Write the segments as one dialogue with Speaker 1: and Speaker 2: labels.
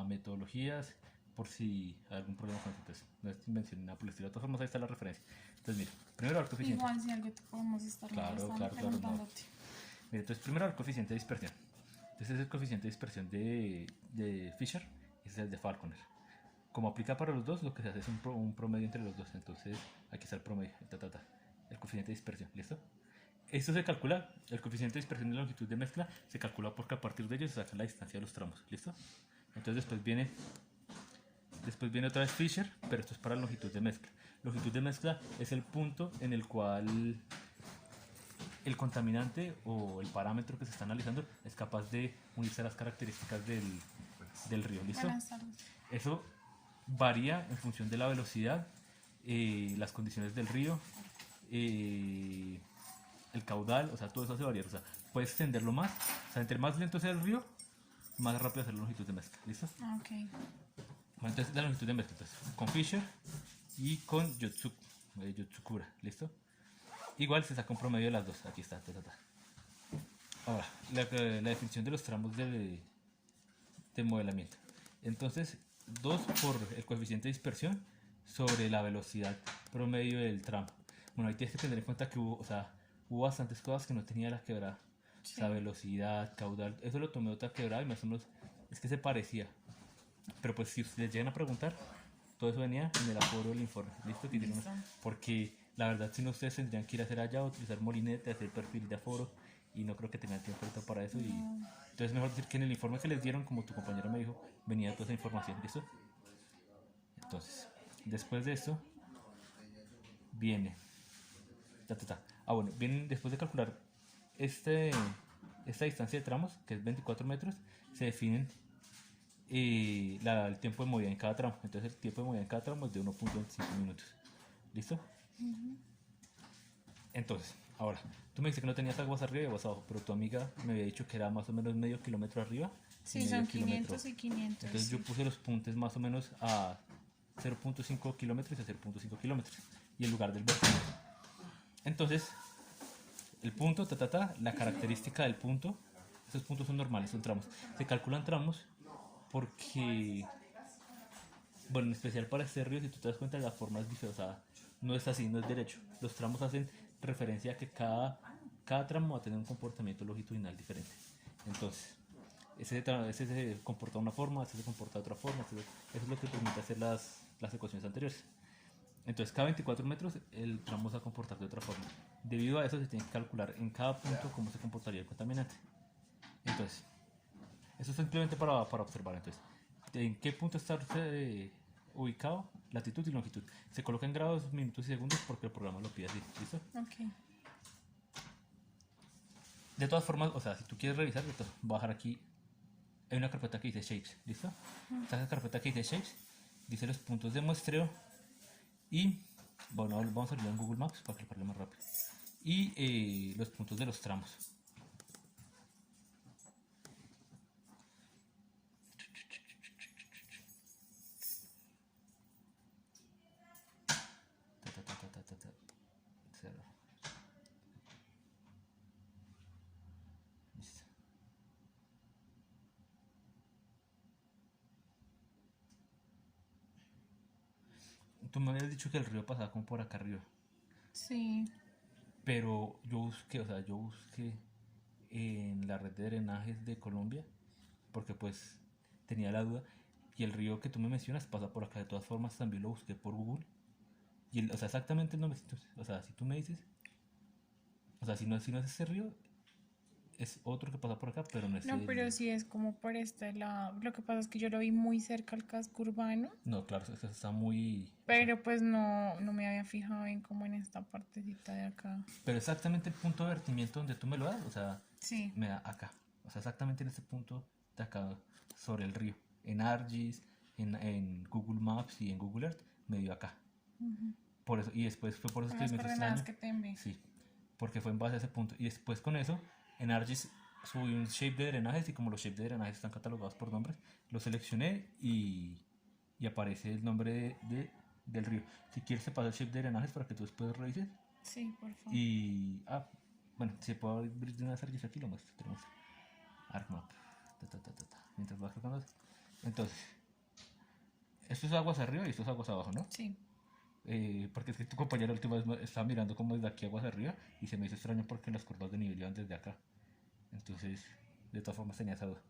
Speaker 1: metodologías por si hay algún problema con eso. Entonces, no es invención ni nada por el estilo. De todas formas, ahí está la referencia. Entonces, mire, primero el coeficiente.
Speaker 2: Igual si algo te podemos estar
Speaker 1: Claro,
Speaker 2: molestando,
Speaker 1: claro, no.
Speaker 2: preguntándote.
Speaker 1: Mire, entonces primero el coeficiente de dispersión. Entonces es el coeficiente de dispersión de Fisher y ese es el de Falconer. Como aplica para los dos, lo que se hace es un promedio entre los dos. Entonces aquí está el promedio, el coeficiente de dispersión, ¿listo? Esto se calcula, el coeficiente de dispersión y la longitud de mezcla se calcula porque a partir de ellos se saca la distancia de los tramos, ¿listo? Entonces después viene otra vez Fisher, pero esto es para longitud de mezcla. Longitud de mezcla es el punto en el cual el contaminante o el parámetro que se está analizando es capaz de unirse a las características del río, ¿listo?
Speaker 2: Buenas tardes.
Speaker 1: Eso varía en función de la velocidad, las condiciones del río, el caudal, o sea, todo eso hace variar. O sea, puedes extenderlo más, o sea, entre más lento sea el río, más rápido hacer la longitud de mezcla, ¿listo?
Speaker 2: Ok.
Speaker 1: Bueno, entonces la longitud de mezcla, entonces, con Fisher y con Yotsukura, ¿listo? Igual se saca un promedio de las dos, aquí está, Ahora, la definición de los tramos de modelamiento. Entonces, 2 por el coeficiente de dispersión sobre la velocidad promedio del tramo. Bueno, ahí tienes que tener en cuenta que hubo bastantes cosas que no tenía la quebrada.
Speaker 2: Sí.
Speaker 1: O sea, velocidad, caudal, eso lo tomé otra quebrada y más o menos es que se parecía. Pero pues si ustedes llegan a preguntar, todo eso venía en el aforo del informe. ¿Listo?
Speaker 2: Listo.
Speaker 1: Porque la verdad, si no, ustedes tendrían que ir a hacer allá, utilizar molinete, hacer perfil de aforo y no creo que tengan tiempo ahorita para eso. Y entonces, mejor decir que en el informe que les dieron, como tu compañero me dijo, venía toda esa información. ¿Listo? Entonces, después de esto, viene. Bueno, vienen después de calcular esta distancia de tramos, que es 24 metros, se definen el tiempo de movida en cada tramo. Entonces el tiempo de movida en cada tramo es de 1.25 minutos. ¿Listo? Entonces, ahora, tú me dices que no tenías aguas arriba y aguas abajo, pero tu amiga me había dicho que era más o menos medio kilómetro arriba.
Speaker 2: Sí,
Speaker 1: medio
Speaker 2: son
Speaker 1: kilómetro.
Speaker 2: 500 y 500.
Speaker 1: Entonces yo puse los puntos más o menos a 0.5 kilómetros y a 0.5 kilómetros. Y el lugar del vertiente. Entonces, el punto, la característica del punto, esos puntos son normales, son tramos. Se calculan tramos porque, bueno, en especial para este río, si tú te das cuenta, la forma es diferente, o sea, no es así, no es derecho. Los tramos hacen referencia a que cada tramo va a tener un comportamiento longitudinal diferente. Entonces, ese se comporta de una forma, ese se comporta de otra forma, eso es lo que permite hacer las ecuaciones anteriores. Entonces, cada 24 metros el tramo se va a comportar de otra forma. Debido a eso, se tiene que calcular en cada punto cómo se comportaría el contaminante. Entonces, eso es simplemente para observar. Entonces, ¿en qué punto está ubicado? Latitud y longitud. Se coloca en grados, minutos y segundos porque el programa lo pide así. ¿Listo?
Speaker 2: Ok.
Speaker 1: De todas formas, o sea, si tú quieres revisar, voy a bajar aquí. Hay una carpeta que dice Shapes. ¿Listo? Esta carpeta que dice Shapes dice los puntos de muestreo. Y, bueno, vamos a abrirlo en Google Maps para que lo parle más rápido. Y los puntos de los tramos. Cero. Listo. Tú me habías dicho que el río pasaba como por acá arriba.
Speaker 2: Sí.
Speaker 1: Pero yo busqué en la red de drenajes de Colombia, porque pues tenía la duda, y el río que tú me mencionas pasa por acá. De todas formas también lo busqué por Google, y o sea, exactamente el nombre, o sea, si tú me dices, o sea, si no es ese río, es otro que pasa por acá, pero no es
Speaker 2: No, pero sí es como por este lado. Lo que pasa es que yo lo vi muy cerca al casco urbano,
Speaker 1: No, claro, eso está muy...
Speaker 2: pero pues no me había fijado bien como en esta partecita de acá.
Speaker 1: Pero exactamente el punto de vertimiento donde tú me lo das, o sea,
Speaker 2: Sí.
Speaker 1: me da acá. O sea, exactamente en este punto de acá, sobre el río. En ArcGIS, en Google Maps y en Google Earth, me dio acá. Por eso, y después fue por eso
Speaker 2: Con
Speaker 1: que
Speaker 2: las
Speaker 1: me hizo
Speaker 2: coordenadas
Speaker 1: extraño.
Speaker 2: que te envié.
Speaker 1: Sí, porque fue en base a ese punto. Y después con eso, en ArcGIS subí un shape de drenajes y como los shapes de drenajes están catalogados por nombres, lo seleccioné y aparece el nombre del río. Si quieres te paso el shape de drenajes para que tú después revises.
Speaker 2: Sí, por favor.
Speaker 1: Y, bueno, si puedo abrir de una ArcGIS aquí lo muestro. Tenemos ArcMap. Mientras vas cargando eso. Entonces, Esto es aguas arriba y esto es aguas abajo, ¿no?
Speaker 2: Sí.
Speaker 1: Porque es que tu compañero la última vez estaba mirando como desde aquí aguas arriba y se me hizo extraño porque las curvas de nivel iban desde acá. Entonces, de todas formas tenía esa duda.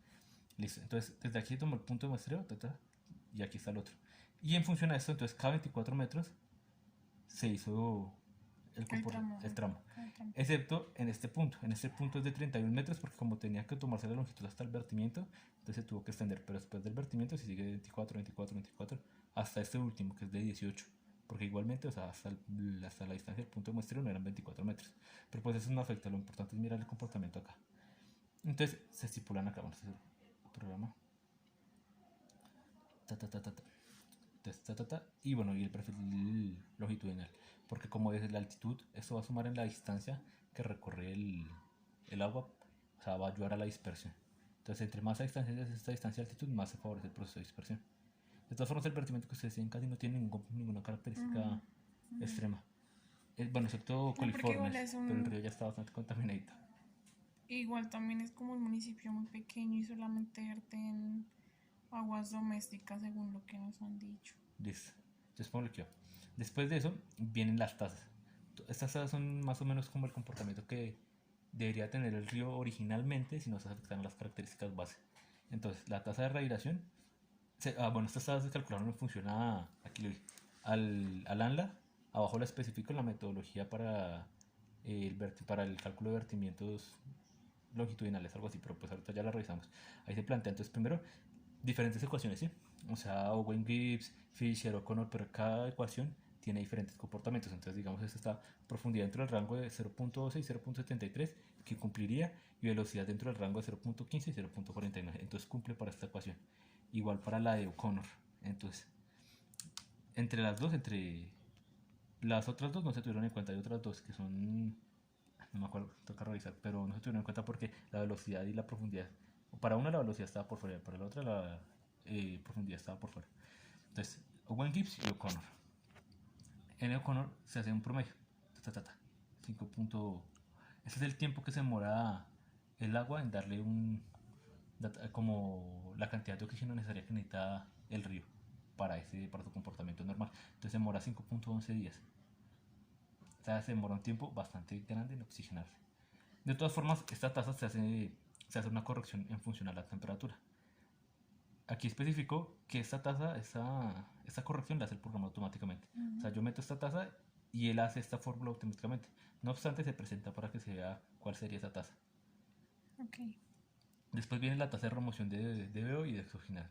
Speaker 1: Listo, entonces desde aquí tomo el punto de muestreo, y aquí está el otro. Y en función a esto, entonces cada 24 metros se hizo
Speaker 2: El tramo.
Speaker 1: el tramo.
Speaker 2: El tramo.
Speaker 1: Excepto en este punto. En este punto es de 31 metros porque como tenía que tomarse la longitud hasta el vertimiento, entonces se tuvo que extender. Pero después del vertimiento se sigue de 24, 24, 24 hasta este último que es de 18. Porque igualmente, o sea, hasta la distancia del punto de muestreo no eran 24 metros. Pero pues eso no afecta, lo importante es mirar el comportamiento acá. Entonces se estipulan acá, vamos a hacer programa. Entonces, y bueno, y el perfil longitudinal. Porque como es la altitud, esto va a sumar en la distancia que recorre el agua, o sea, va a ayudar a la dispersión. Entonces, entre más a distancia es esta distancia de altitud, más se favorece el proceso de dispersión. De todas formas, el vertimiento que ustedes tienen casi no tiene ninguna característica extrema. Bueno, excepto
Speaker 2: No, porque igual
Speaker 1: coliformes,
Speaker 2: es
Speaker 1: pero el
Speaker 2: un...
Speaker 1: río ya está bastante contaminado.
Speaker 2: Igual también es como un municipio muy pequeño y solamente verten aguas domésticas según lo que nos han dicho.
Speaker 1: Listo. Entonces, pongo aquí. Después de eso, vienen las tasas. Estas tasas son más o menos como el comportamiento que debería tener el río originalmente si no se afectan las características base. Entonces, la tasa de radiación, bueno, estas tasas se calcularon en función a, aquí lo vi, al ANLA, abajo la especifico en la metodología para el cálculo de vertimientos longitudinales, algo así, pero pues ahorita ya la revisamos. Ahí se plantea entonces primero diferentes ecuaciones, ¿sí? O sea, Owen Gibbs, Fisher, O'Connor, pero cada ecuación tiene diferentes comportamientos. Entonces, digamos, esta está profundidad dentro del rango de 0.12 y 0.73, que cumpliría, y velocidad dentro del rango de 0.15 y 0.49. Entonces, cumple para esta ecuación. Igual para la de O'Connor. Entonces, entre las dos, entre las otras dos no se tuvieron en cuenta. Hay otras dos que son, no me acuerdo, toca revisar, pero no se tuvieron en cuenta porque la velocidad y la profundidad, para una la velocidad estaba por fuera, para la otra la profundidad estaba por fuera. Entonces, Owen Gibbs y O'Connor. En O'Connor se hace un promedio. 5. Ese es el tiempo que se demora el agua en darle como la cantidad de oxígeno necesaria que necesita el río para su comportamiento normal. Entonces se demora 5.11 días. O sea, se demora un tiempo bastante grande en oxigenarse. De todas formas, esta tasa se hace una corrección en función a la temperatura. Aquí especificó que esta corrección la hace el programa automáticamente. O sea, yo meto esta tasa y él hace esta fórmula automáticamente. No obstante, se presenta para que se vea cuál sería esa tasa.
Speaker 2: Ok.
Speaker 1: Después viene la tasa de remoción de DBO y de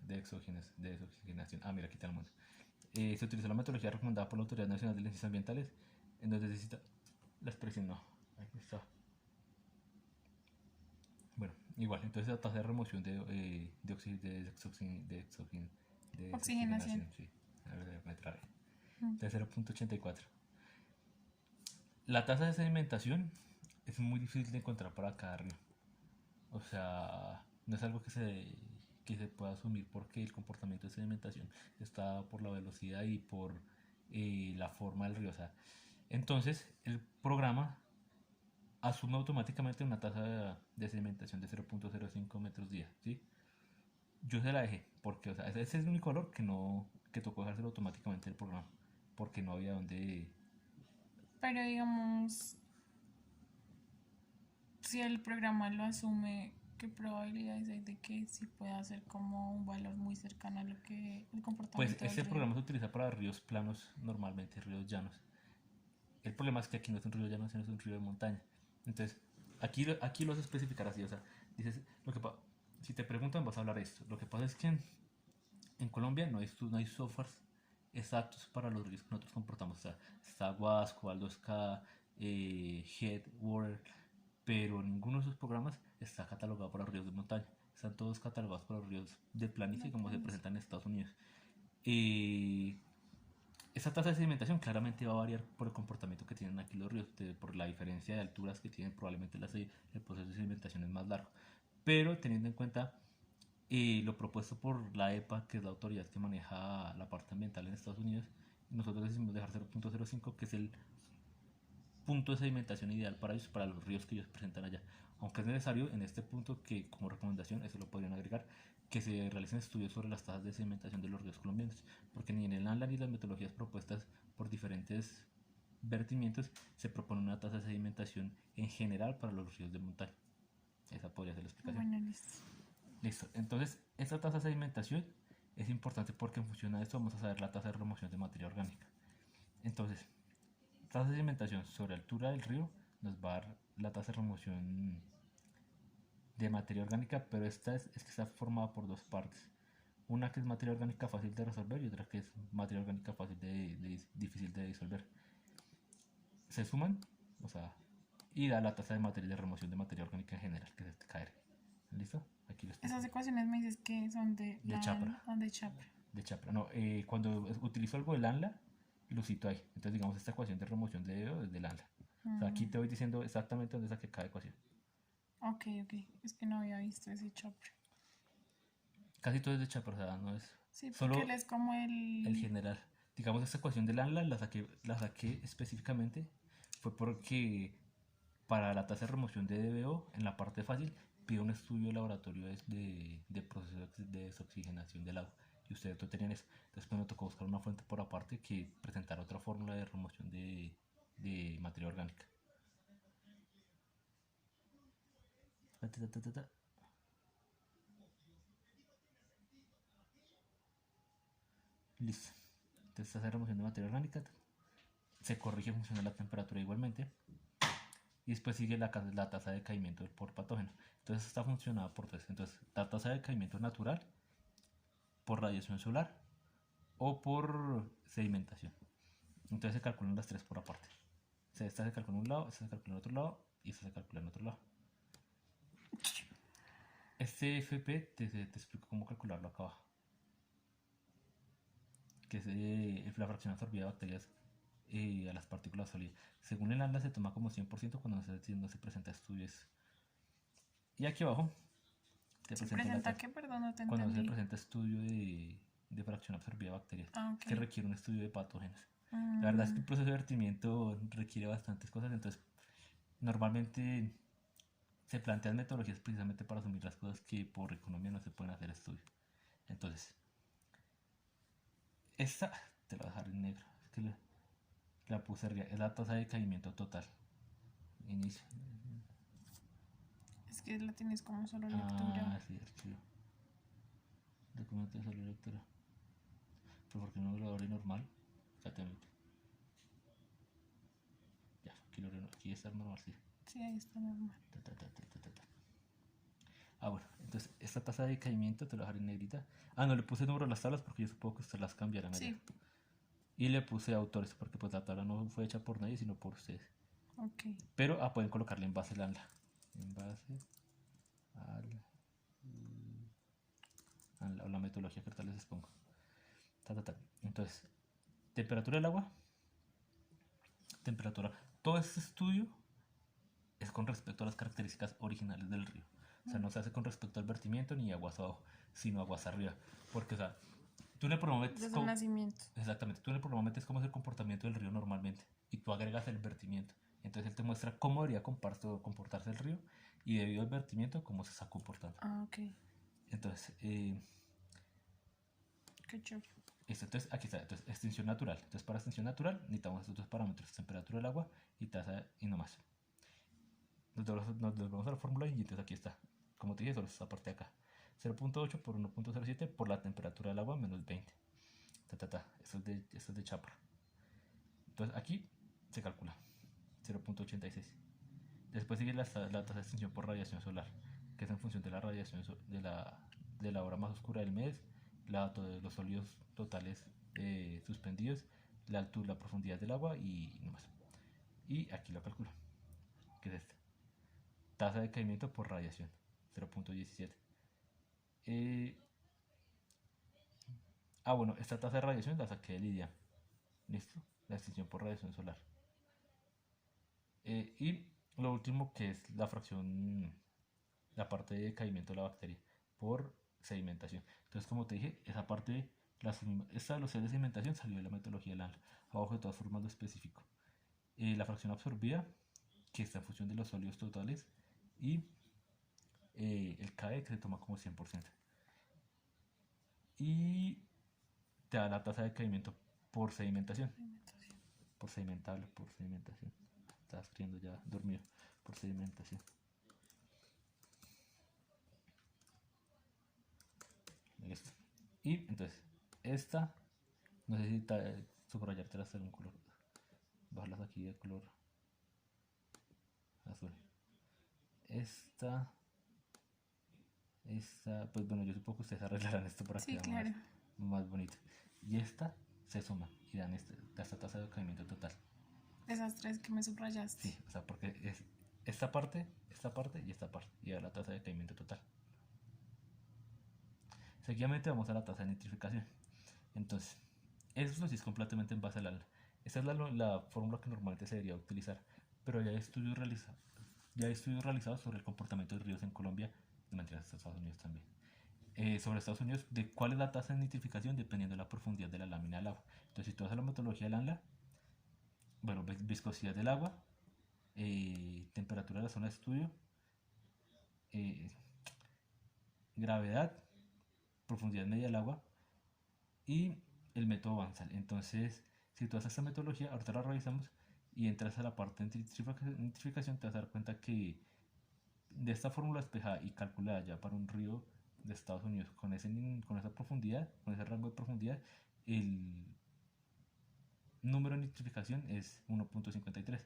Speaker 1: desoxigenación. Ah, mira, aquí está el mundo. Se utilizó la metodología recomendada por la Autoridad Nacional de Ciencias Ambientales, en donde se cita la expresión. No, aquí está. Bueno, igual, entonces la tasa de remoción de
Speaker 2: Oxigenación.
Speaker 1: sí, a ver, me trabé. De 0.84. La tasa de sedimentación es muy difícil de encontrar para cada río. O sea, no es algo que se pueda asumir porque el comportamiento de sedimentación está por la velocidad y por la forma del río. O sea, entonces el programa asume automáticamente una tasa de sedimentación de 0.05 metros día, ¿sí? Yo se la dejé porque, o sea, ese es el único valor que tocó dejárselo automáticamente el programa porque no había donde.
Speaker 2: Pero digamos, si el programa lo asume, ¿qué probabilidades hay de que sí pueda ser como un valor muy cercano a lo que el
Speaker 1: Pues
Speaker 2: comportamiento del
Speaker 1: este
Speaker 2: río?
Speaker 1: programa se utiliza para ríos planos normalmente, ríos llanos. El problema es que aquí no es un río llano, sino es un río de montaña. Entonces, aquí lo vas a especificar así, o sea, dices, si te preguntan vas a hablar esto. Lo que pasa es que en Colombia no hay softwares exactos para los ríos que nosotros comportamos. O sea, está Guasco, Aldosca, Head, Water, pero ninguno de esos programas está catalogado para ríos de montaña. Están todos catalogados para los ríos de planicie como se presentan en Estados Unidos. Esta tasa de sedimentación claramente va a variar por el comportamiento que tienen aquí los ríos, por la diferencia de alturas que tienen, probablemente el proceso de sedimentación es más largo. Pero teniendo en cuenta lo propuesto por la EPA, que es la autoridad que maneja la parte ambiental en Estados Unidos, nosotros decidimos dejar 0.05, que es el punto de sedimentación ideal para ellos, para los ríos que ellos presentan allá. Aunque es necesario en este punto que como recomendación, eso lo podrían agregar, que se realicen estudios sobre las tasas de sedimentación de los ríos colombianos, porque ni en el ANLA ni las metodologías propuestas por diferentes vertimientos se propone una tasa de sedimentación en general para los ríos de montaña. Esa podría ser la explicación.
Speaker 2: Bueno, listo.
Speaker 1: Listo, entonces esta tasa de sedimentación es importante porque en función a esto vamos a saber la tasa de remoción de materia orgánica. Entonces, tasa de sedimentación sobre altura del río nos va a dar la tasa de remoción de materia orgánica, pero esta es que está formada por dos partes. Una que es materia orgánica fácil de resolver y otra que es materia orgánica fácil difícil de disolver. Se suman, o sea, y da la tasa de materia de remoción de materia orgánica en general, que es este KR. ¿Listo? Aquí lo estoy.
Speaker 2: Esas ecuaciones me dices que son de
Speaker 1: Chapra.
Speaker 2: De Chapra.
Speaker 1: De Chapra. No, cuando utilizo algo del ANLA, lo cito ahí. Entonces, digamos, esta ecuación de remoción de dedo es del ANLA. O sea, aquí te voy diciendo exactamente dónde saqué cada ecuación.
Speaker 2: Ok. Es que no había visto ese Chapra.
Speaker 1: Casi todo es de Chapra, o sea, no es.
Speaker 2: Sí, porque
Speaker 1: solo
Speaker 2: él es como
Speaker 1: el general. Digamos, esta ecuación del ANLA la saqué específicamente fue porque para la tasa de remoción de DBO, en la parte fácil, pide un estudio de laboratorio de proceso de desoxigenación del agua. Y ustedes no tenían eso. Entonces pues, me tocó buscar una fuente por aparte que presentara otra fórmula de remoción de materia orgánica. Listo. Entonces esta remoción de materia orgánica se corrige en función de la temperatura igualmente. Y después sigue la tasa de decaimiento por patógeno. Entonces está funcionada por tres. Entonces la tasa de decaimiento natural, por radiación solar o por sedimentación. Entonces se calculan las tres por aparte. O sea, esta se calcula en un lado, esta se calcula en otro lado y esta se calcula en otro lado. Este FP te explico cómo calcularlo acá abajo. Que es la fracción absorbida de bacterias a las partículas sólidas. Según el ANLA se toma como 100% cuando no se presenta estudios. Y aquí abajo
Speaker 2: te presenta qué, perdón, no te
Speaker 1: cuando
Speaker 2: entendí.
Speaker 1: se presenta estudio de fracción absorbida de bacterias,
Speaker 2: Okay.
Speaker 1: que requiere un estudio de patógenos. La verdad es que el proceso de vertimiento requiere bastantes cosas, entonces normalmente se plantean metodologías precisamente para asumir las cosas que por economía no se pueden hacer estudios. Entonces, esta te la voy a dejar en negro, es que la puse arriba, es la tasa de decaimiento total. Inicio.
Speaker 2: Es que la tienes como solo lectura.
Speaker 1: Ah, sí, archivo. Documento de solo lectura. Pero porque no lo abrí normal, exactamente. Ya, aquí está normal, sí.
Speaker 2: Sí, ahí está normal.
Speaker 1: Bueno, entonces esta tasa de decaimiento te lo dejaré en negrita. No le puse número a las tablas porque yo supongo que ustedes las cambiarán allá.
Speaker 2: Sí.
Speaker 1: Y le puse autores porque pues la tabla no fue hecha por nadie sino por ustedes.
Speaker 2: Ok.
Speaker 1: Pero pueden colocarle en base al ANLA. En base a la metodología que ahorita les expongo. Entonces, temperatura del agua. Temperatura. Todo este estudio es con respecto a las características originales del río. O sea, no se hace con respecto al vertimiento ni aguas abajo, sino aguas arriba. Porque, o sea, tú le prometes.
Speaker 2: Desde el nacimiento.
Speaker 1: Exactamente, tú le prometes cómo es el comportamiento del río normalmente. Y tú agregas el vertimiento. Entonces él te muestra cómo debería comportarse el río y debido al vertimiento cómo se está comportando.
Speaker 2: Ok.
Speaker 1: Entonces,
Speaker 2: qué chévere.
Speaker 1: Entonces, aquí está. Entonces, extinción natural. Entonces, para extinción natural necesitamos estos dos parámetros: temperatura del agua y tasa y no más. Nos vamos a la fórmula y entonces aquí está. Como te dije, solo esta parte de acá. 0.8 por 1.07 por la temperatura del agua menos 20. Esto es de Chapra. Entonces aquí se calcula 0.86. Después sigue la tasa de extinción por radiación solar, que es en función de la radiación de la hora más oscura del mes, de los sólidos totales suspendidos, la altura, la profundidad del agua y no más. Y aquí lo calculo, que es esta. Tasa de decaimiento por radiación, 0.17. Bueno, esta tasa de radiación la saqué de Lidia. ¿Listo? La extinción por radiación solar. Y lo último que es la fracción, la parte de decaimiento de la bacteria por sedimentación. Entonces, como te dije, esa parte, esta velocidad de sedimentación salió de la metodología del ANLA. Abajo de todas formas lo específico. La fracción absorbida, que está en función de los sólidos totales, y el KE que se toma como 100%. Y te da la tasa de caimiento por sedimentación. Por sedimentable, por sedimentación. Estaba escribiendo ya dormido. Por sedimentación. Listo. Y entonces, esta, no sé si subrayarte las en un color. Bajarlas aquí de color azul. Esta, pues bueno, yo supongo que ustedes arreglarán esto para que
Speaker 2: Sí,
Speaker 1: sea
Speaker 2: claro.
Speaker 1: más bonito. Y esta se suma y dan esta tasa de caimiento total.
Speaker 2: Esas tres que me subrayaste.
Speaker 1: Sí, o sea, porque es esta parte y esta parte, y da la tasa de caimiento total. Seguidamente vamos a la tasa de nitrificación. Entonces, eso sí es completamente en base al ALA. Esa es la fórmula que normalmente se debería utilizar, pero ya hay estudios realizados sobre el comportamiento de ríos en Colombia, de manera en Estados Unidos también. Sobre Estados Unidos, de cuál es la tasa de nitrificación dependiendo de la profundidad de la lámina del agua. Entonces, si tú haces la metodología del ANLA, bueno, viscosidad del agua, temperatura de la zona de estudio, eh, gravedad, profundidad media del agua y el método Bansal. Entonces, si tú haces esta metodología, ahorita la revisamos y entras a la parte de nitrificación, te vas a dar cuenta que de esta fórmula despejada y calculada ya para un río de Estados Unidos con esa profundidad, con ese rango de profundidad, el número de nitrificación es 1.53.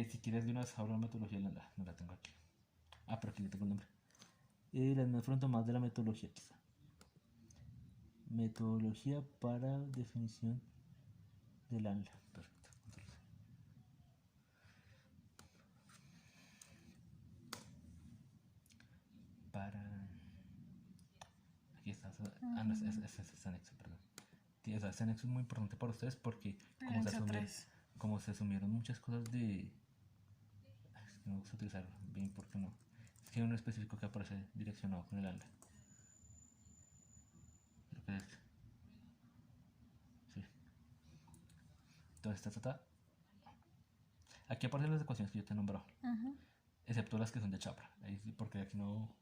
Speaker 1: Si quieres de una vez ahora la metodología, no la tengo aquí. Ah, pero aquí le tengo el nombre. Las me fueron tomadas de la metodología, quizá. Metodología para definición del ANLA. Perfecto. Para. Aquí está. Ah, no, es anexo, perdón. Sí, o sea, este anexo es muy importante para ustedes porque como se asumieron muchas cosas de. Es que no me gusta utilizar bien porque no. Es que hay uno específico que aparece direccionado con el ANLA. Creo que es este. Sí. Entonces, aquí aparecen las ecuaciones que yo te he nombrado. Excepto las que son de Chapra. Ahí sí, porque aquí no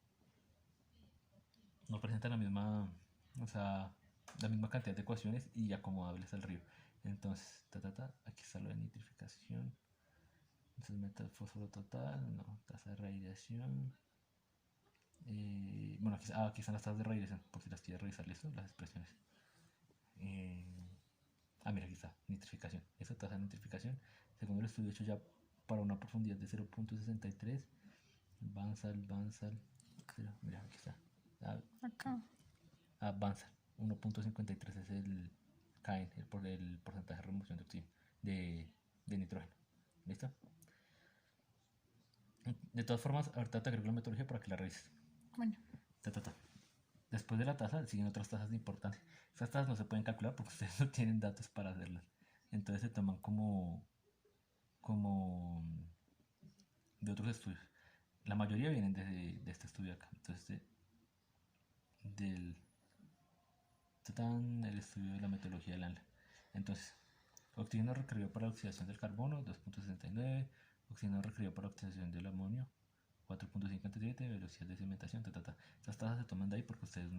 Speaker 1: presentan o sea, la misma cantidad de ecuaciones y acomodables al río. Entonces, aquí está lo de nitrificación. Entonces, metal fósforo total, no, tasa de radiación. Bueno, aquí están las tasas de radiación, por si las quieres revisar, listo, las expresiones. Mira, aquí está, nitrificación. Esta tasa de nitrificación, según el estudio hecho ya para una profundidad de 0.63, Bansal, mira, aquí está.
Speaker 2: Acá.
Speaker 1: Bansal, 1.53 es el CAIN, el porcentaje de remoción de oxígeno, de nitrógeno. ¿Listo? De todas formas, ahorita te agrego la metodología para que la revises.
Speaker 2: Bueno.
Speaker 1: Después de la tasa siguen otras tasas de importancia. Estas tasas no se pueden calcular porque ustedes no tienen datos para hacerlas. Entonces se toman como de otros estudios. La mayoría vienen de este estudio acá. Entonces, el estudio de la metodología del ANLA. Entonces, oxígeno requerido para la oxidación del carbono, 2.69. Oxígeno requerido para la oxidación del amonio, 4.57. Velocidad de sedimentación, Estas tasas se toman de ahí porque ustedes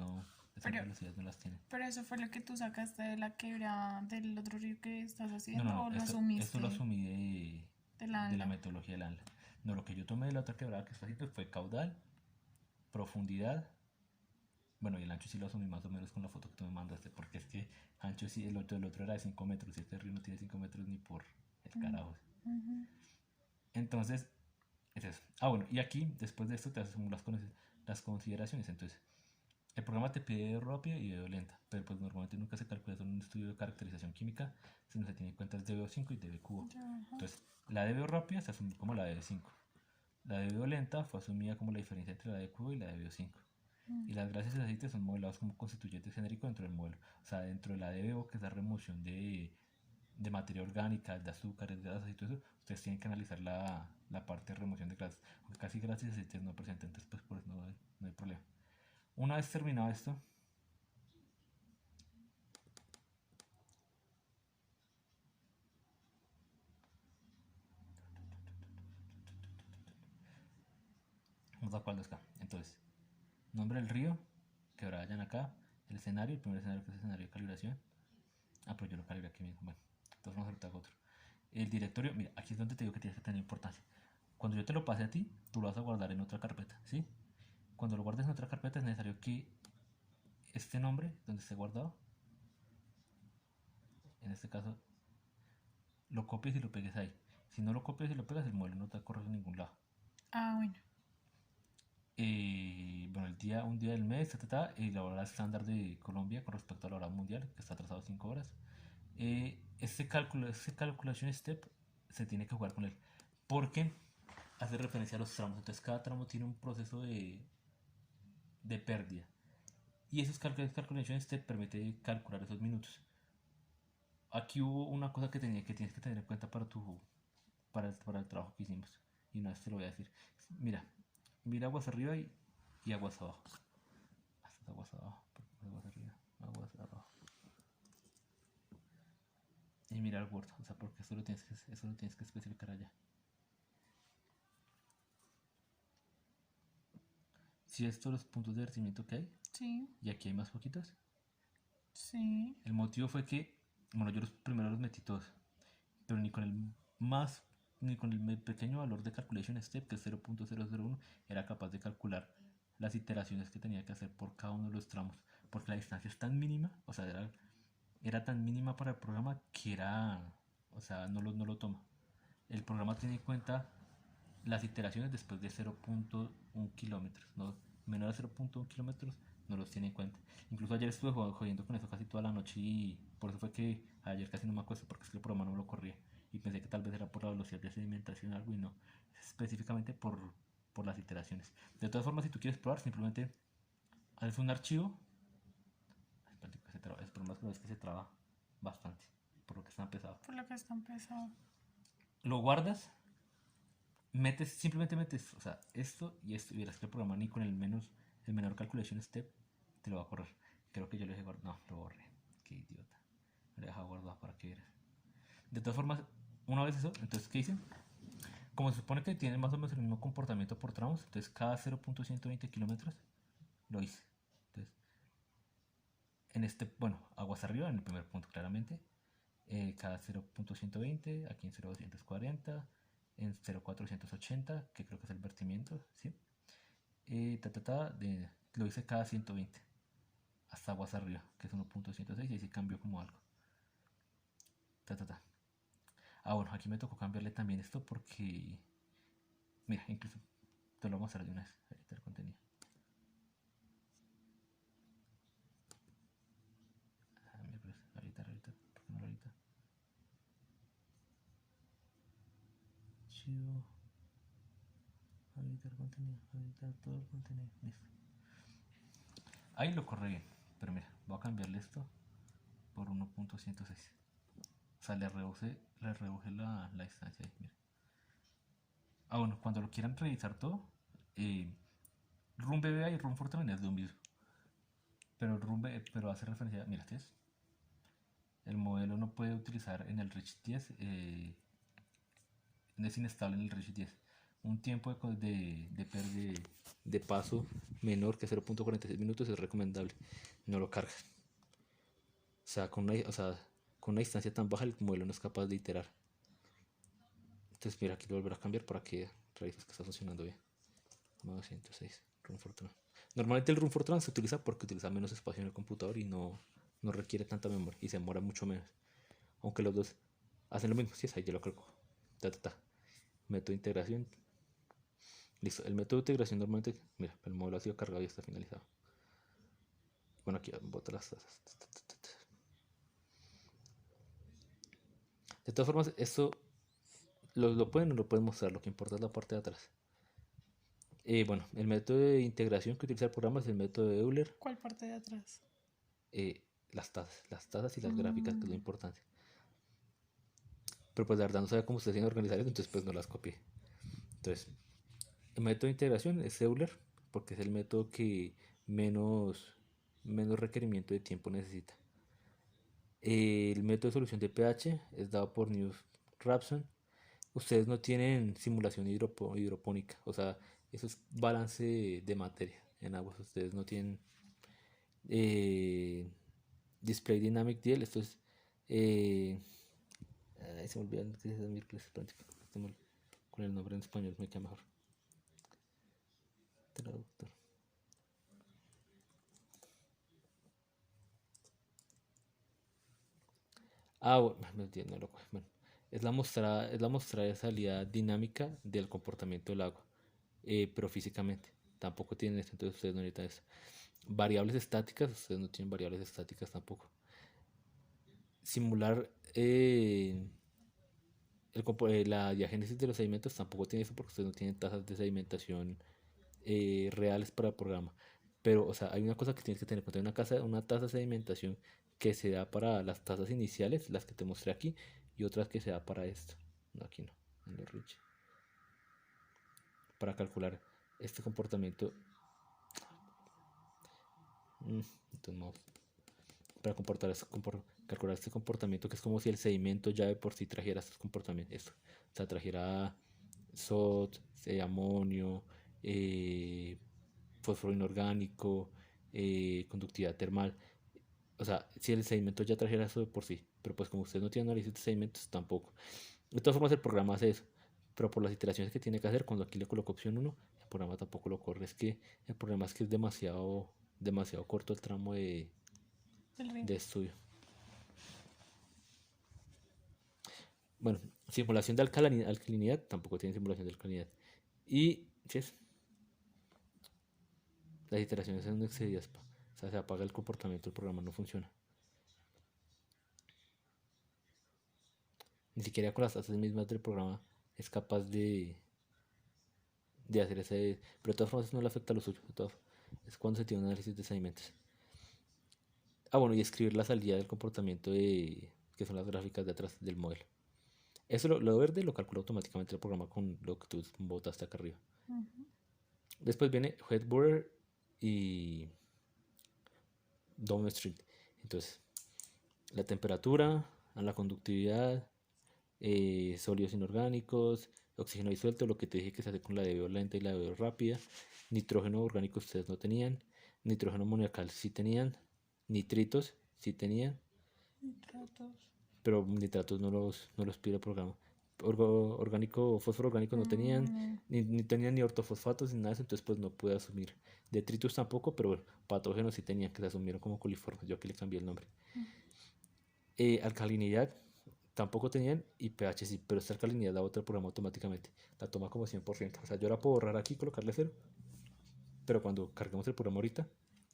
Speaker 1: esas velocidades no las tienen.
Speaker 2: Pero eso fue lo que tú sacaste de la quebrada del otro río que estás haciendo,
Speaker 1: No,
Speaker 2: ¿o lo
Speaker 1: esto
Speaker 2: asumiste?
Speaker 1: lo asumí
Speaker 2: de la
Speaker 1: metodología del ANLA. No, lo que yo tomé de la otra quebrada que está haciendo fue caudal, profundidad. Bueno, y el ancho sí lo asumí más o menos con la foto que tú me mandaste, porque es que ancho sí, el otro era de 5 metros, y este río no tiene 5 metros ni por el carajo. Entonces, es eso. Bueno, y aquí, después de esto, te hacemos las consideraciones. Entonces, el programa te pide DBO rápida y DBO lenta, pero pues normalmente nunca se calcula en un estudio de caracterización química, sino se tiene en cuenta el DBO5 y DB cubo. Entonces, la DBO rápida se asumió como la DB5. La DBO lenta fue asumida como la diferencia entre la DB cubo y la DBO5. Y las grasas y aceites son modelados como constituyentes genéricos dentro del modelo. O sea, dentro de la DBO, que es la remoción de materia orgánica, de azúcares, de grasas y todo eso, ustedes tienen que analizar la parte de remoción de grasas. Aunque casi grasas y aceites no presentan, entonces pues por eso no hay problema. Una vez terminado esto, a cuál de acá. Entonces, nombre del río, quebrada Yanacá, el escenario, el primer escenario que es el escenario de calibración. Ah, pero yo lo calibré aquí mismo. Bueno, entonces vamos a hago otro. El directorio, mira, aquí es donde te digo que tienes que tener importancia. Cuando yo te lo pase a ti, tú lo vas a guardar en otra carpeta, ¿sí? Cuando lo guardes en otra carpeta es necesario que este nombre, donde esté guardado, en este caso, lo copies y lo pegues ahí. Si no lo copias y lo pegas, el modelo no te corre a ningún lado.
Speaker 2: Ah, bueno.
Speaker 1: Bueno, un día del mes, la hora estándar de Colombia con respecto a la hora mundial, que está atrasado 5 horas. Este calculation step se tiene que jugar con él, porque hace referencia a los tramos. Entonces, cada tramo tiene un proceso de pérdida. Y esos calculation step permite calcular esos minutos. Aquí hubo una cosa que tienes que tener en cuenta para el trabajo que hicimos. Y una vez te lo voy a decir. Mira aguas arriba y aguas abajo. Hasta aguas abajo. Aguas arriba, aguas abajo. Y mira el Word. O sea, porque eso lo tienes que especificar allá. Si estos los puntos de vertimiento que hay.
Speaker 2: Sí.
Speaker 1: Y aquí hay más poquitos.
Speaker 2: Sí.
Speaker 1: El motivo fue que, bueno, yo los primeros los metí todos. Pero ni con el pequeño valor de calculation step, que es 0.001, era capaz de calcular las iteraciones que tenía que hacer por cada uno de los tramos, porque la distancia es tan mínima, o sea, era tan mínima para el programa que o sea, no lo toma. El programa tiene en cuenta las iteraciones después de 0.1 kilómetros, ¿no? Menor a 0.1 kilómetros no los tiene en cuenta. Incluso ayer estuve jodiendo con eso casi toda la noche y por eso fue que ayer casi no me acuesto, porque es que el programa no me lo corría y pensé que tal vez era por la velocidad de sedimentación o algo y no, específicamente por las iteraciones. De todas formas, si tú quieres probar, simplemente haces un archivo. El problema es que se traba bastante, por lo que está pesado.
Speaker 2: Por lo que está pesado.
Speaker 1: Lo guardas, simplemente metes, o sea, esto y verás que el programa ni con el menor calculation step te lo va a correr. Creo que yo lo dejé guardado. No, lo borré. Qué idiota. Lo he dejado guardado para que veas. De todas formas, una vez eso, entonces, ¿qué hice? Como se supone que tiene más o menos el mismo comportamiento por tramos, entonces cada 0.120 kilómetros lo hice. Entonces, bueno, aguas arriba en el primer punto, claramente. Cada 0.120, aquí en 0.240, en 0.480, que creo que es el vertimiento, ¿sí? Lo hice cada 120, hasta aguas arriba, que es 1.106, y ahí sí cambió como algo. Bueno, aquí me tocó cambiarle también esto porque, mira, incluso te lo vamos a mostrar de una vez, editar el contenido. Mira, pues, ahorita, ¿por qué no lo ahorita? Chido. Editar contenido, editar todo el contenido, listo. Ahí lo corre bien, pero mira, voy a cambiarle esto por 1.106. O sea, le reduje la distancia ahí, mira. Bueno, cuando lo quieran revisar todo, Room BBA y Room Fortran es lo mismo. Pero hace referencia, mira, ¿tienes? El modelo no puede utilizar en el Rich 10, es inestable en el Rich 10. Un tiempo de paso menor que 0.46 minutos es recomendable. No lo cargas. O sea, con una distancia tan baja el modelo no es capaz de iterar. Entonces, mira, aquí lo volveré a cambiar para que revises que está funcionando bien. 206, Room Fortran. Normalmente el Room Fortran se utiliza porque utiliza menos espacio en el computador y no requiere tanta memoria y se demora mucho menos. Aunque los dos hacen lo mismo. Si es ahí, yo lo cargo. Método de integración. Listo. El método de integración normalmente, mira, el modelo ha sido cargado y está finalizado. Bueno, aquí boto las tazas. De todas formas, esto lo pueden o lo pueden mostrar. Lo que importa es la parte de atrás. Bueno, el método de integración que utiliza el programa es el método de Euler.
Speaker 2: ¿Cuál parte de atrás?
Speaker 1: Las tazas y las gráficas, que es lo importante. Pero pues la verdad no sabía cómo se hacían organizar eso, entonces pues no las copié. Entonces, el método de integración es Euler, porque es el método que menos requerimiento de tiempo necesita. El método de solución de pH es dado por News Rapson. Ustedes no tienen simulación hidropónica, o sea, Eso es balance de materia en aguas. Ustedes no tienen eh, Display Dynamic DL. Esto es. Ay, se me olvidan que es miércoles práctico. Con el nombre en español me queda mejor. Traductor. Bueno, no entiendo, loco. Bueno, es la mostrada de salida dinámica del comportamiento del agua, pero físicamente. Tampoco tienen esto, entonces ustedes no necesitan eso. Variables estáticas, ustedes no tienen variables estáticas tampoco. Simular la diagénesis de los sedimentos tampoco tiene eso porque ustedes no tienen tasas de sedimentación reales para el programa. Pero, o sea, hay una cosa que tienes que tener en cuenta. Hay una tasa de sedimentación que se da para las tasas iniciales, las que te mostré aquí, y otras que se da para esto. No, aquí no, en los Rich. Para calcular este comportamiento. Entonces, no. Para calcular este comportamiento, que es como si el sedimento ya de por sí trajera estos comportamientos. Esto. O sea, trajera SOT, amonio, fósforo inorgánico, conductividad termal. O sea, si el sedimento ya trajera eso de por sí, pero pues como usted no tiene análisis de sedimentos, tampoco. De todas formas, el programa hace eso, pero por las iteraciones que tiene que hacer, cuando aquí le coloco opción 1, el programa tampoco lo corre. Es que el problema es que es demasiado corto el tramo
Speaker 2: del río.
Speaker 1: de estudio. Bueno, simulación de alcalinidad, tampoco tiene simulación de alcalinidad. Y, ¿sí? Las iteraciones son excedidas. O sea, se apaga el comportamiento, el programa no funciona. Ni siquiera con las tasas mismas del programa es capaz de hacer ese. Pero de todas formas no le afecta a lo suyo. Es cuando se tiene un análisis de sedimentos. Bueno, y escribir la salida del comportamiento que son las gráficas de atrás del modelo. Eso lo verde lo calcula automáticamente el programa con lo que tú botaste acá arriba. Después viene Headboard y Downstream. Entonces, la temperatura, la conductividad, sólidos inorgánicos, oxígeno disuelto, lo que te dije que se hace con la DBO lenta y la DBO rápida, nitrógeno orgánico ustedes no tenían, nitrógeno amoniacal sí tenían, nitritos sí tenían, pero nitratos no los pide el programa. Fósforo orgánico no tenían, ni tenían ni ortofosfatos ni nada de eso, entonces pues no pude asumir. Detritus tampoco, pero bueno, patógenos sí tenían, que se asumieron como coliformes, yo aquí le cambié el nombre. Alcalinidad tampoco tenían, y pH sí, pero esta alcalinidad la bota el programa automáticamente, la toma como 100%. O sea, yo la puedo borrar aquí y colocarle 0, pero cuando carguemos el programa ahorita,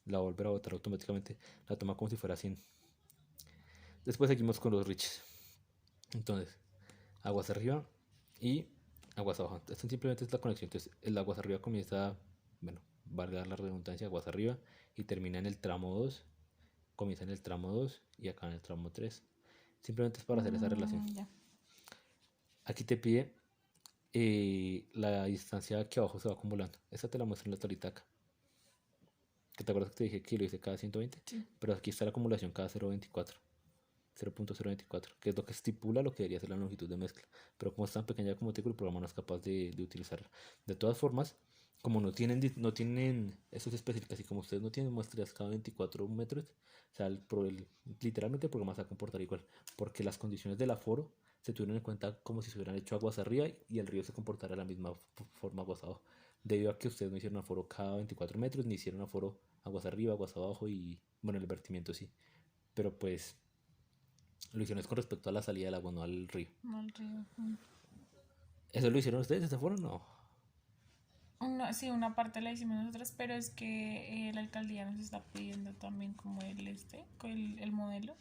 Speaker 1: la va a volver a botar automáticamente, la toma como si fuera 100. Después seguimos con los riches. Entonces, aguas arriba y aguas abajo. Esto simplemente es la conexión. Entonces, el aguas arriba comienza, bueno, valga la redundancia, aguas arriba, y termina en el tramo 2, comienza en el tramo 2 y acá en el tramo 3. Simplemente es para hacer esa relación.
Speaker 2: Ya.
Speaker 1: Aquí te pide la distancia que abajo se va acumulando. Esta te la muestro en la tablita acá. Que te acuerdas que te dije que lo hice cada 120,
Speaker 2: Sí.
Speaker 1: pero aquí está la acumulación cada 0.24. 0.024, que es lo que estipula lo que debería ser la longitud de mezcla. Pero como es tan pequeña como te digo, el programa no es capaz de utilizarla. De todas formas, como no tienen esas específicas y como ustedes no tienen muestras cada 24 metros, o sea, literalmente el programa se va a comportar igual, porque las condiciones del aforo se tuvieron en cuenta como si se hubieran hecho aguas arriba y el río se comportara de la misma forma aguas abajo, debido a que ustedes no hicieron aforo cada 24 metros, ni hicieron aforo aguas arriba, aguas abajo y bueno, el vertimiento sí, pero pues lo hicieron es con respecto a la salida del agua, no al río.
Speaker 2: No al río.
Speaker 1: ¿Eso lo hicieron ustedes de esta forma? No.
Speaker 2: Sí, una parte la hicimos nosotros, pero es que la alcaldía nos está pidiendo también como el modelo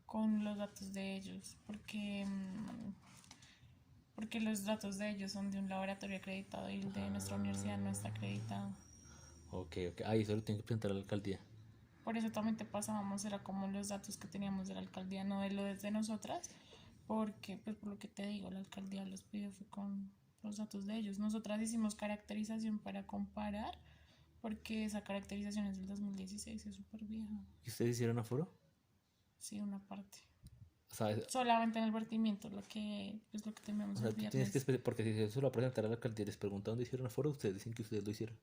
Speaker 2: con los datos de ellos, porque los datos de ellos son de un laboratorio acreditado y el de nuestra universidad no está acreditado.
Speaker 1: Ok. Ahí solo tienen que presentar a la alcaldía.
Speaker 2: Por eso también te pasábamos, era como los datos que teníamos de la alcaldía, no de lo de nosotras, porque, pues por lo que te digo, la alcaldía los pidió fue con los datos de ellos. Nosotras hicimos caracterización para comparar, porque esa caracterización es del 2016, es súper vieja.
Speaker 1: ¿Y ustedes hicieron aforo?
Speaker 2: Sí, una parte.
Speaker 1: O sea,
Speaker 2: Solamente en el vertimiento, es lo que
Speaker 1: o
Speaker 2: teníamos
Speaker 1: sea,
Speaker 2: el
Speaker 1: tú tienes
Speaker 2: viernes.
Speaker 1: que porque si eso lo va a presentar a la alcaldía y les pregunta dónde hicieron el foro, ustedes dicen que ustedes lo hicieron.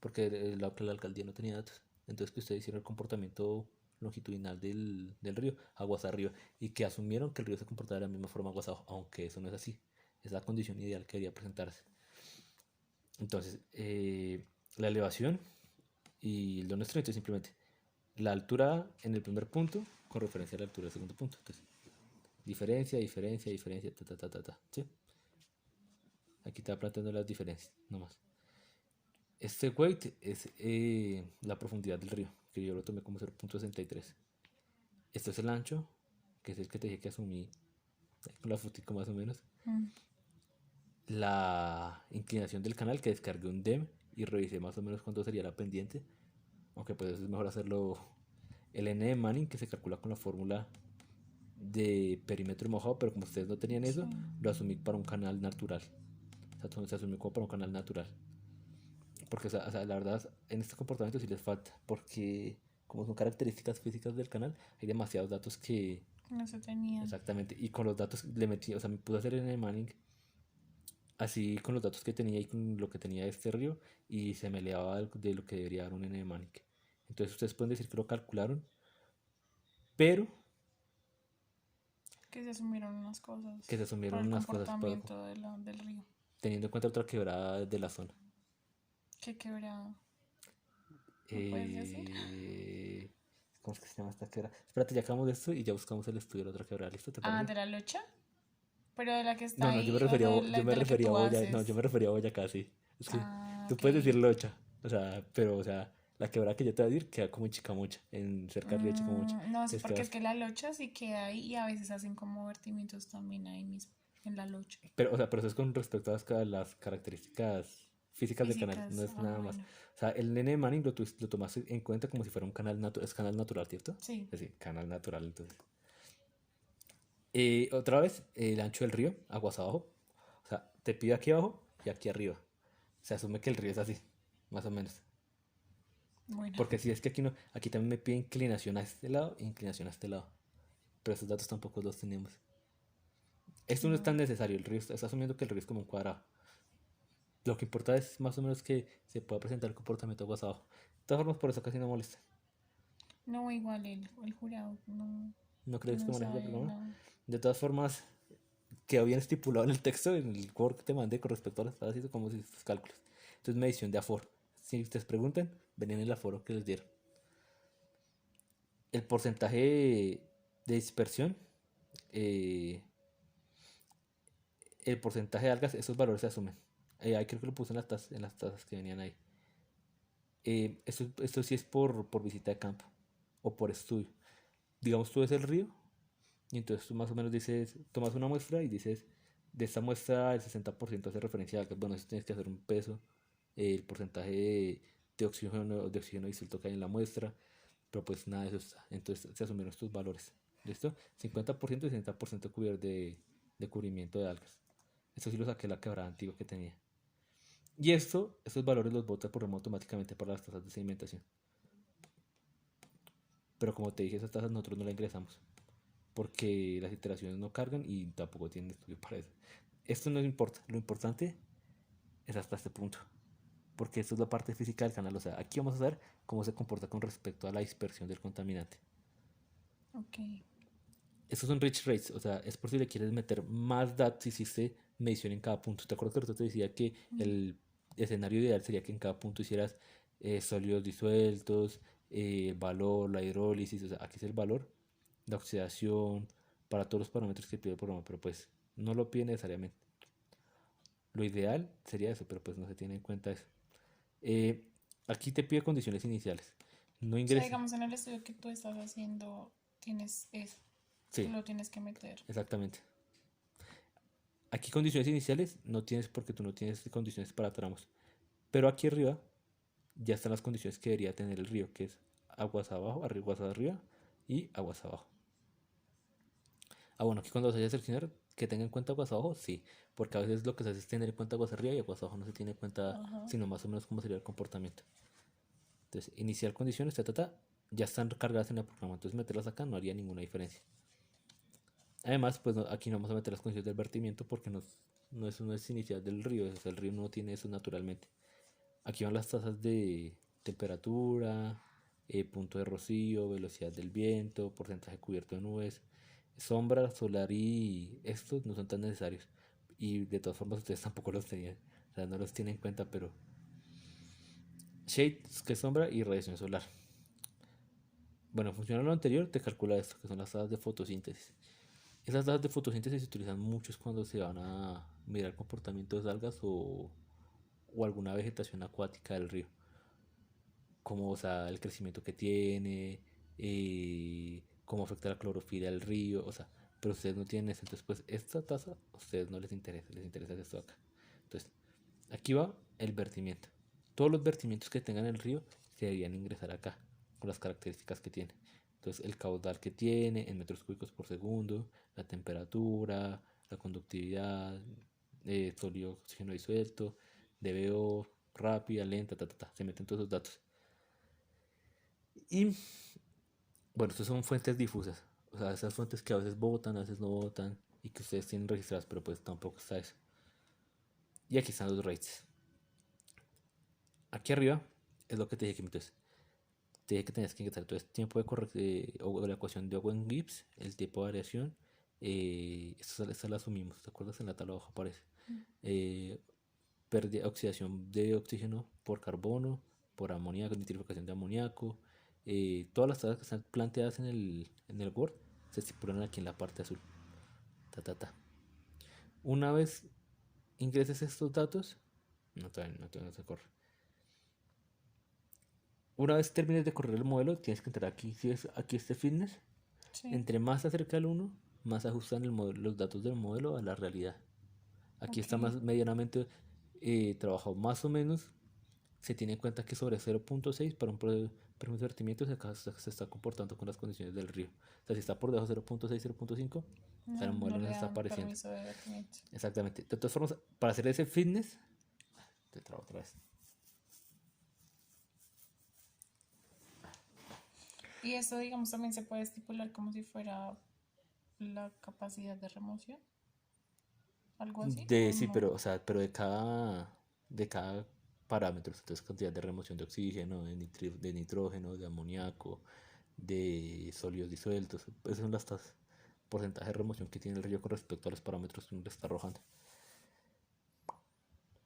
Speaker 1: Porque la alcaldía no tenía datos. Entonces que ustedes hicieron el comportamiento longitudinal del río, aguas arriba, y que asumieron que el río se comportaba de la misma forma aguas abajo, aunque eso no es así. Es la condición ideal que debería presentarse. Entonces, la elevación y lo nuestro es simplemente la altura en el primer punto con referencia a la altura del segundo punto. Entonces, diferencia, diferencia, diferencia, ta, ta, ta, ta, ta. ¿Sí? Aquí está planteando las diferencias, nomás. Este weight es la profundidad del río, que yo lo tomé como 0.63. Este es el ancho, que es el que te dije que asumí con la fotico más o menos.
Speaker 2: Mm.
Speaker 1: La inclinación del canal, que descargué un DEM y revisé más o menos cuánto sería la pendiente. Aunque pues es mejor hacerlo el N de Manning, que se calcula con la fórmula de perímetro mojado, pero como ustedes no tenían eso,
Speaker 2: Sí.
Speaker 1: lo asumí para un canal natural. O sea, se asumió como para un canal natural. Porque, o sea, la verdad, en este comportamiento sí les falta. Porque, como son características físicas del canal, hay demasiados datos que.
Speaker 2: No se tenían.
Speaker 1: Exactamente. Y con los datos le metí, o sea, me puse a hacer en Manning, así con los datos que tenía y con lo que tenía este río, y se me elevaba de lo que debería dar un N de Manning. Entonces, ustedes pueden decir que lo calcularon, pero
Speaker 2: Que se asumieron unas cosas
Speaker 1: que se
Speaker 2: por
Speaker 1: asumieron
Speaker 2: el
Speaker 1: unas cosas
Speaker 2: comportamiento del río.
Speaker 1: teniendo en cuenta otra quebrada de la zona.
Speaker 2: Qué quebrada. ¿Me puedes decir?
Speaker 1: ¿Cómo es que se llama esta quebrada? Espérate, ya acabamos de esto y ya buscamos el estudio de la otra quebrada. ¿Listo? ¿Te
Speaker 2: Ah,
Speaker 1: parece?
Speaker 2: de la locha. Pero de la que está
Speaker 1: No, no, yo me
Speaker 2: ahí o
Speaker 1: refería a, yo me
Speaker 2: de la que
Speaker 1: refería a
Speaker 2: tú
Speaker 1: Boya, no,
Speaker 2: haces.
Speaker 1: yo me refería a Boyacá, sí. Es que
Speaker 2: Ah,
Speaker 1: tú
Speaker 2: ok.
Speaker 1: puedes decir Locha, o sea, pero, o sea, la quebrada que yo te voy a decir queda como en Chicamocha, cerca del río Chicamocha.
Speaker 2: No, es
Speaker 1: Entonces
Speaker 2: porque
Speaker 1: queda,
Speaker 2: es que la locha sí queda ahí y a veces hacen como vertimientos también ahí mismo, en la locha.
Speaker 1: pero, o sea, pero eso es con respecto a las características físicas del canal, no
Speaker 2: Físicas.
Speaker 1: es
Speaker 2: Ah,
Speaker 1: nada más.
Speaker 2: bueno.
Speaker 1: O sea, el nene de Manning lo tomaste en cuenta como si fuera un canal natural, es canal natural, ¿cierto?
Speaker 2: Sí.
Speaker 1: Es decir, canal natural, entonces. Otra vez, el ancho del río, aguas abajo. O sea, te pido aquí abajo y aquí arriba. Se asume que el río es así, más o menos.
Speaker 2: Bueno.
Speaker 1: Porque si es que aquí no, aquí también me pide inclinación a este lado e inclinación a este lado. Pero esos datos tampoco los tenemos. Esto no es tan
Speaker 2: No.
Speaker 1: necesario, el río está asumiendo que el río es como un cuadrado. Lo que importa es más o menos que se pueda presentar el comportamiento aguas abajo. De todas formas, por eso casi no molesta.
Speaker 2: No, igual el jurado
Speaker 1: ¿No crees que
Speaker 2: no
Speaker 1: moleste el
Speaker 2: sabe,
Speaker 1: problema?
Speaker 2: no.
Speaker 1: De todas formas, quedó bien estipulado en el texto, en el Word que te mandé con respecto a las tasas y como si sus cálculos. Entonces, medición de aforo. Si ustedes preguntan, ven en el aforo que les dieron. El porcentaje de dispersión, eh, el porcentaje de algas, esos valores se asumen. Ahí creo que lo puse en las tasas que venían ahí. Esto sí es por visita de campo o por estudio. Digamos, tú ves el río y entonces tú más o menos dices, tomas una muestra y dices, de esta muestra el 60% hace referencia a algas. Bueno, eso tienes que hacer un peso, el porcentaje de oxígeno disuelto que hay en la muestra, pero pues nada de eso está. Entonces se asumieron estos valores. ¿Listo? 50% y 60% de cubrimiento de algas. Esto sí lo saqué de la quebrada antigua que tenía. Y estos valores los bota por remoto automáticamente para las tasas de sedimentación. Pero como te dije, esas tasas nosotros no las ingresamos. Porque las iteraciones no cargan y tampoco tienen estudio para eso. Esto no importa. Lo importante es hasta este punto. Porque esto es la parte física del canal. O sea, aquí vamos a ver cómo se comporta con respecto a la dispersión del contaminante.
Speaker 2: Ok.
Speaker 1: Estos son rich rates. O sea, es por si le quieres meter más datos si hiciste medición en cada punto. ¿Te acuerdas que ahorita te decía que el escenario ideal sería que en cada punto hicieras sólidos disueltos, el valor, la hidrólisis? O sea, aquí es el valor, la oxidación, para todos los parámetros que pide el programa, pero pues no lo pide necesariamente. Lo ideal sería eso, pero pues no se tiene en cuenta eso. Eh, Aquí te pide condiciones iniciales. No
Speaker 2: O sea,
Speaker 1: ingreses.
Speaker 2: digamos, en el estudio que tú estás haciendo, tienes eso. Tú
Speaker 1: Sí,
Speaker 2: lo tienes que meter.
Speaker 1: exactamente. Aquí condiciones iniciales no tienes porque tú no tienes condiciones para tramos. Pero aquí arriba ya están las condiciones que debería tener el río, que es aguas abajo, aguas arriba y aguas abajo. Ah, bueno, aquí cuando se vaya a seleccionar, que tenga en cuenta aguas abajo, sí, porque a veces lo que se hace es tener en cuenta aguas arriba y aguas abajo no se tiene en cuenta,
Speaker 2: Ajá.
Speaker 1: sino más o menos cómo sería el comportamiento. Entonces, iniciar condiciones, ya están cargadas en el programa, entonces meterlas acá no haría ninguna diferencia. Además, pues aquí no vamos a meter las condiciones del vertimiento porque no es inicial del río, o sea, el río no tiene eso naturalmente. Aquí van las tasas de temperatura, punto de rocío, velocidad del viento, porcentaje cubierto de nubes, sombra solar y estos no son tan necesarios. Y de todas formas ustedes tampoco los tenían, o sea, no los tienen en cuenta, pero shade, que es sombra, y radiación solar. Bueno, funciona lo anterior, te calcula esto, que son las tasas de fotosíntesis. Esas tasas de fotosíntesis se utilizan muchos cuando se van a mirar el comportamiento de algas o alguna vegetación acuática del río, como o sea, el crecimiento que tiene, cómo afecta la clorofila del río, o sea, pero ustedes no tienen eso, entonces pues esta tasa a ustedes no les interesa esto acá. Entonces, aquí va el vertimiento. Todos los vertimientos que tengan el río se deberían ingresar acá, con las características que tiene. Entonces, el caudal que tiene en metros cúbicos por segundo, la temperatura, la conductividad, sólido, oxígeno disuelto, DBO, rápida, lenta, se meten todos esos datos. Y bueno, estas son fuentes difusas, o sea, esas fuentes que a veces votan, a veces no votan, y que ustedes tienen registradas, pero pues tampoco está eso. Y aquí están los rates. Aquí arriba es lo que te dije que entonces te dije que tenías que ingresar todo este tiempo o la ecuación de Owen-Gibbs, el tiempo de variación. Esta la asumimos, ¿te acuerdas? En la tabla abajo aparece. Eh, Oxidación de oxígeno por carbono, por amoníaco, nitrificación de amoníaco. Todas las tablas que están planteadas en el Word se estipulan aquí en la parte azul. Una vez ingreses estos datos, no se corre. Una vez termines de correr el modelo, tienes que entrar aquí. Si ves aquí este fitness,
Speaker 2: Sí.
Speaker 1: entre más se acerca al 1, más ajustan los datos del modelo a la realidad. Aquí está más medianamente trabajado. Más o menos se tiene en cuenta que sobre 0.6 para un permiso de vertimiento se está comportando con las condiciones del río. O sea, si está por debajo de 0.6, 0.5, el modelo no se está apareciendo. Exactamente. De todas formas, para hacer ese fitness, te trabo otra vez.
Speaker 2: Y eso, digamos, también se puede estipular como si fuera la capacidad de remoción. Algo así.
Speaker 1: Sí,
Speaker 2: No?
Speaker 1: pero, o sea, pero de cada parámetro, entonces cantidad de remoción de oxígeno, de nitrógeno, de amoníaco, de sólidos disueltos, esas son las tasas, porcentaje de remoción que tiene el río con respecto a los parámetros que uno le está arrojando.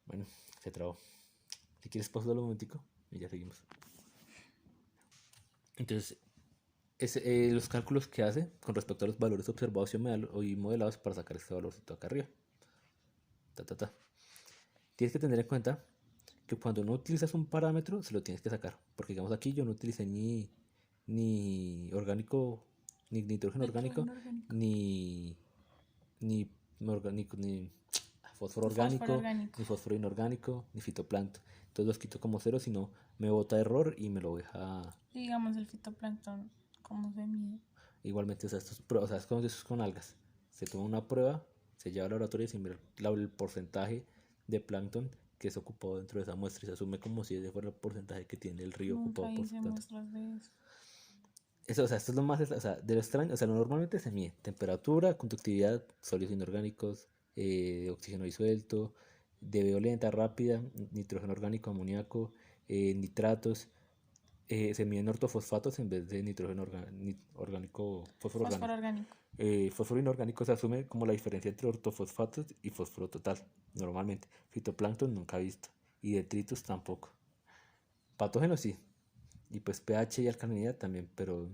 Speaker 1: Bueno, se trabó. Si quieres pausar un momentico y ya seguimos. Entonces, los cálculos que hace con respecto a los valores observados y modelados para sacar este valorcito acá arriba. Tienes que tener en cuenta que cuando no utilizas un parámetro, se lo tienes que sacar. Porque digamos aquí yo no utilicé ni orgánico, ni nitrógeno orgánico, ni fósforo orgánico, ni fósforo inorgánico, ni fitoplancton. Entonces los quito como cero, si no me bota error y me lo deja.
Speaker 2: Digamos el fitoplancton, ¿cómo se mide?
Speaker 1: Igualmente, o sea, es como si eso es con algas. Se toma una prueba, se lleva al laboratorio y se mira el porcentaje de plancton que es ocupado dentro de esa muestra y se asume como si ese fuera el porcentaje que tiene el río
Speaker 2: Nunca
Speaker 1: ocupado por
Speaker 2: hice muestras de eso.
Speaker 1: Eso, o sea, esto es lo más, o sea, de lo extraño, o sea, normalmente se mide temperatura, conductividad, sólidos inorgánicos, oxígeno disuelto, de violenta, rápida, nitrógeno orgánico, amoníaco, nitratos, se miden ortofosfatos en vez de nitrógeno orgánico, fósforo orgánico. Fósforo inorgánico se asume como la diferencia entre ortofosfatos y fósforo total, normalmente. Fitoplancton nunca he visto, y detritus tampoco. Patógenos sí, y pues pH y alcalinidad también, pero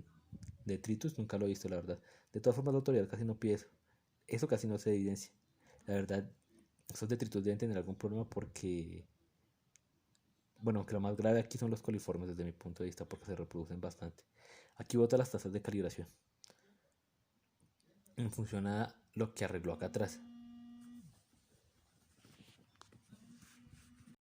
Speaker 1: detritus nunca lo he visto, la verdad. De todas formas, la autoridad casi no pide eso. Eso casi no se evidencia. La verdad, esos detritus deben tener algún problema porque, bueno, aunque lo más grave aquí son los coliformes desde mi punto de vista porque se reproducen bastante. Aquí bota las tasas de calibración en función a lo que arregló acá atrás.